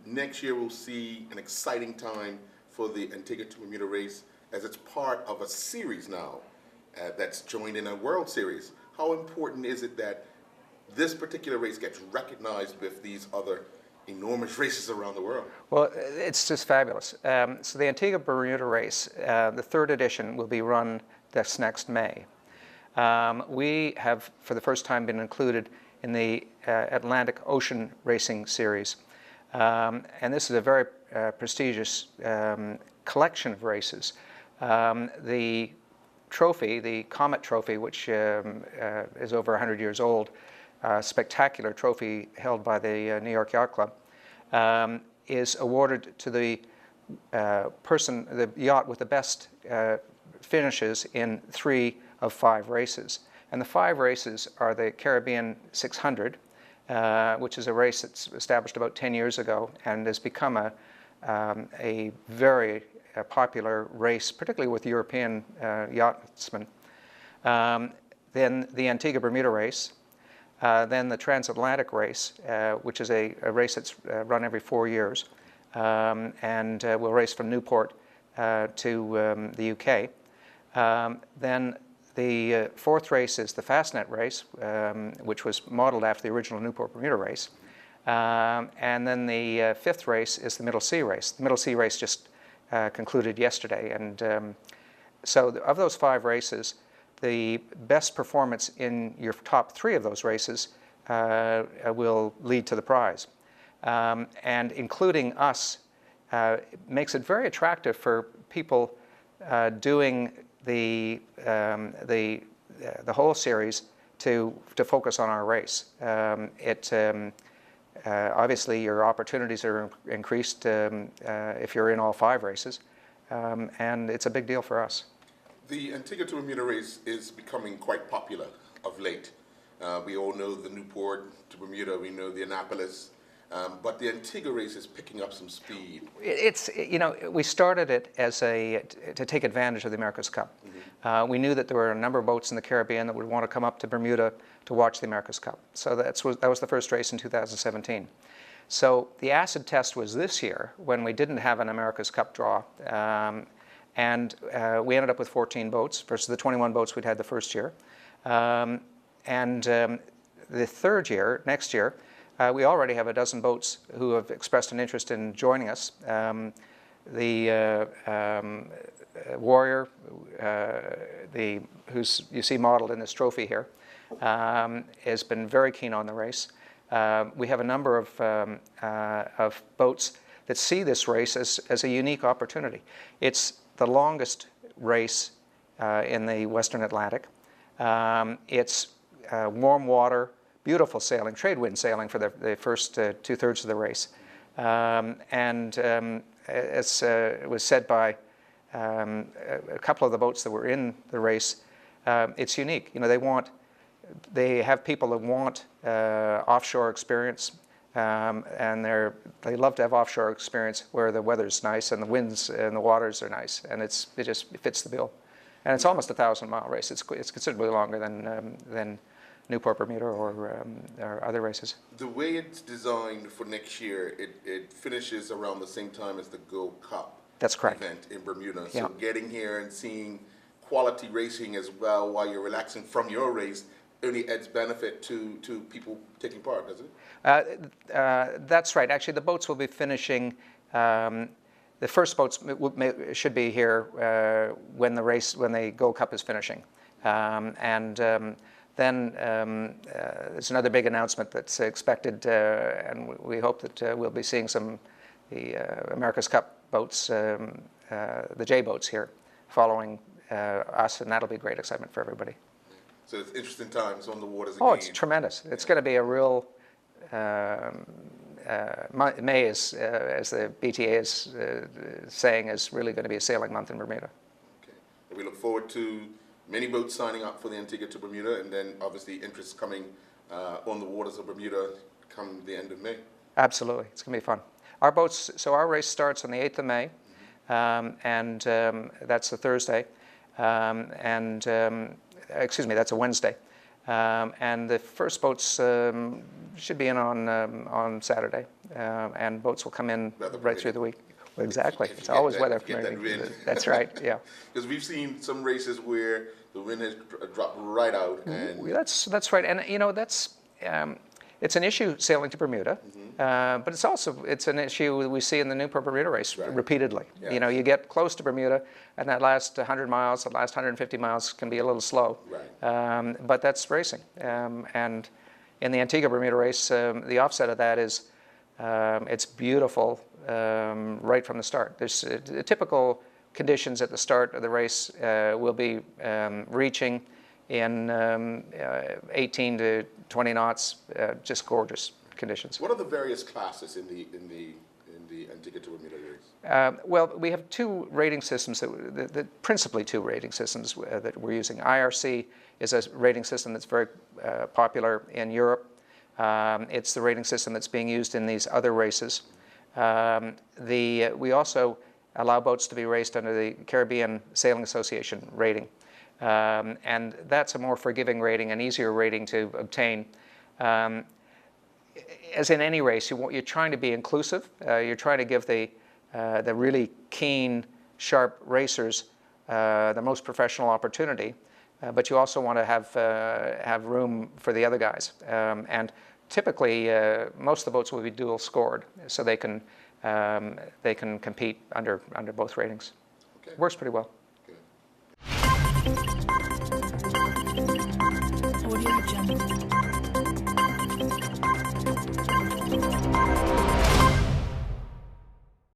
Next year we'll see an exciting time for the Antigua to Bermuda race as it's part of a series now that's joined in a World Series. How important is it that this particular race gets recognized with these other enormous races around the world? Well, it's just fabulous. So the Antigua Bermuda race, the third edition, will be run this next May. We have, for the first time, been included in the Atlantic Ocean Racing Series. And this is a very prestigious collection of races. The trophy, the Comet Trophy, which is over 100 years old, spectacular trophy held by the New York Yacht Club, is awarded to the the yacht with the best finishes in 3 of 5 races. And the 5 races are the Caribbean 600, which is a race that's established about 10 years ago and has become a very popular race, particularly with European yachtsmen. Then the Antigua Bermuda race, then the Transatlantic race, which is a race that's run every 4 years, and will race from Newport to the UK. Then the 4th race is the Fastnet race, which was modeled after the original Newport Bermuda race. And then the 5th race is the Middle Sea race. The Middle Sea race just concluded yesterday. And so of those 5 races, the best performance in your top 3 of those races will lead to the prize. And including us makes it very attractive for people doing the whole series to focus on our race. Obviously your opportunities are increased if you're in all 5 races, and it's a big deal for us. The Antigua to Bermuda race is becoming quite popular of late. We all know the Newport to Bermuda, we know the Annapolis, but the Antigua race is picking up some speed. It's, you know, we started it as to take advantage of the America's Cup. Mm-hmm. We knew that there were a number of boats in the Caribbean that would want to come up to Bermuda to watch the America's Cup. So that was the first race in 2017. So the acid test was this year when we didn't have an America's Cup draw. And we ended up with 14 boats versus the 21 boats we'd had the first year. The 3rd year, next year, we already have a dozen boats who have expressed an interest in joining us. The Warrior, who's you see modeled in this trophy here, has been very keen on the race. We have a number of boats that see this race as a unique opportunity. It's the longest race in the Western Atlantic. It's warm water, beautiful sailing, trade wind sailing for the first 2/3 of the race. As it was said by a couple of the boats that were in the race, it's unique. You know, they have people that want offshore experience, and they love to have offshore experience where the weather's nice and the winds and the waters are nice, and it fits the bill. And it's almost a 1,000-mile race. It's considerably longer than Newport Bermuda or other races. The way it's designed for next year, it finishes around the same time as the Gold Cup. That's correct. Event in Bermuda. So yeah. Getting here and seeing quality racing as well while you're relaxing from your race only adds benefit to people taking part, doesn't it? That's right. Actually, the boats will be finishing. The first boats should be here when the Gold Cup is finishing, then there's another big announcement that's expected, and we hope that we'll be seeing the America's Cup boats, the J boats here, following us, and that'll be great excitement for everybody. So it's interesting times on the waters again. Oh, it's tremendous. It's going to be a real, May is, as the BTA is saying, is really going to be a sailing month in Bermuda. Okay. We look forward to many boats signing up for the Antigua to Bermuda, and then obviously interest coming on the waters of Bermuda come the end of May. Absolutely. It's going to be fun. Our race starts on the 8th of May, and that's the Thursday. excuse me, that's a Wednesday. And the first boats should be in on Saturday, and boats will come in right through the week. Well, exactly. If you It's get always that- weather if you get that permitting. wind. That's right. Yeah. Because we've seen some races where the wind has dropped right out, and That's right, and you know that's it's an issue sailing to Bermuda, but it's an issue we see in the Newport Bermuda race repeatedly. Yes. You know, you get close to Bermuda, and that last 100 miles, the last 150 miles can be a little slow. Right. But that's racing, and in the Antigua Bermuda race, the offset of that is it's beautiful right from the start. There's typical conditions at the start of the race will be reaching in 18 to 20 knots, just gorgeous conditions. What are the various classes in the Antigua to Bermuda race? Well, we have two rating systems, principally two rating systems that we're using. IRC is a rating system that's very popular in Europe. It's the rating system that's being used in these other races. We also allow boats to be raced under the Caribbean Sailing Association rating. And that's a more forgiving rating, an easier rating to obtain. As in any race, you're trying to be inclusive. You're trying to give the really keen, sharp racers the most professional opportunity, but you also want to have room for the other guys. And typically, most of the boats will be dual scored, so they can compete under both ratings. Okay. Works pretty well.